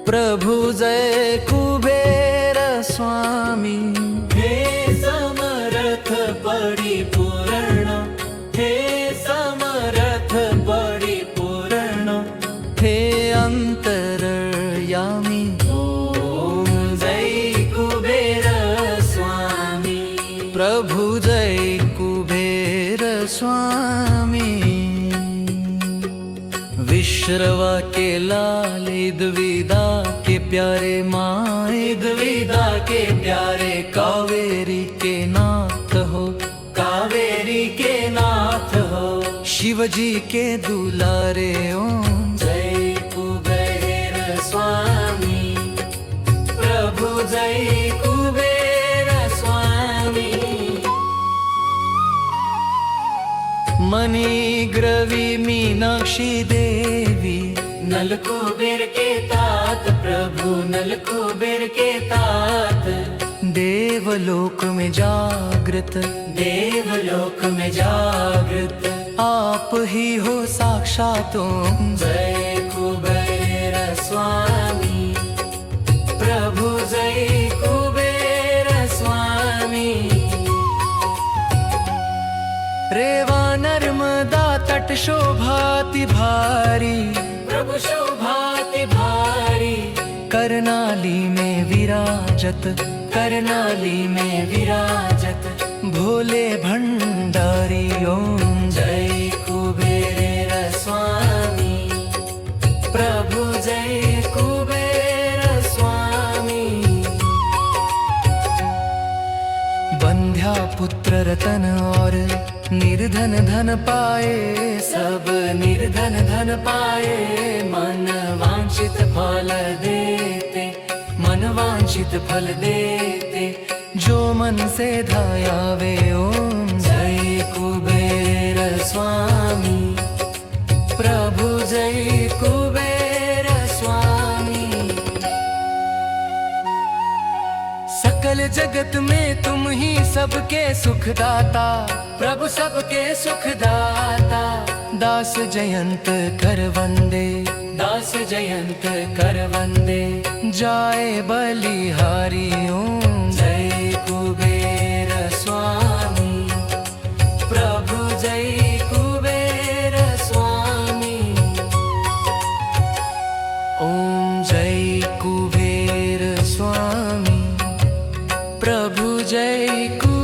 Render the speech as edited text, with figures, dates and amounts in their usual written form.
प्रभु जय कुबेर स्वामी। हे समर्थ परिपूर्ण, हे समर्थ परिपूर्ण, हे अंतर्यामी। ओम जय कुबेर स्वामी। प्रभु जय कुबेर स्वामी। विश्रवा के लाल द्विदा के प्यारे माँ, द्विदा के प्यारे कावेरी के नाथ हो, कावेरी के नाथ हो। शिवजी के दुलारे ओम जय कुबेर स्वामी। प्रभु जय कुबेर स्वामी। मणि ग्रवी मीनाक्षी देवी, नल कुबेर के तात प्रभु, नल कुबेर के तात। देवलोक में जागृत, देवलोक में जागृत, आप ही हो साक्षात ओम। जय कुबेर स्वामी। प्रभु जय कुबेर स्वामी। रेवा नर्मदा तट शोभाति भारी, प्रभु शोभाति भारी। करनाली में विराजत, करनाली में विराजत, भोले भंडारी ओम। जय कुबेर स्वामी। प्रभु जय कुबेर स्वामी। बंध्या पुत्र रतन और निर्धन धन पाए, सब निर्धन धन पाए। मन वांछित फल देते, मन वांछित फल देते। जो मन से ध्यावे ओम। जय कुबेर स्वामी। प्रभु जय कुबेर स्वामी। सकल जगत में तुम ही सबके सुखदाता, प्रभु सबके सुखदाता। दास जयंत कर वंदे, दास जयंत कर वंदे। जाए बलिहारी ओम। जय कुबेर स्वामी। प्रभु जय कुबेर स्वामी। ओम जय कुबेर स्वामी। प्रभु जय कुबेर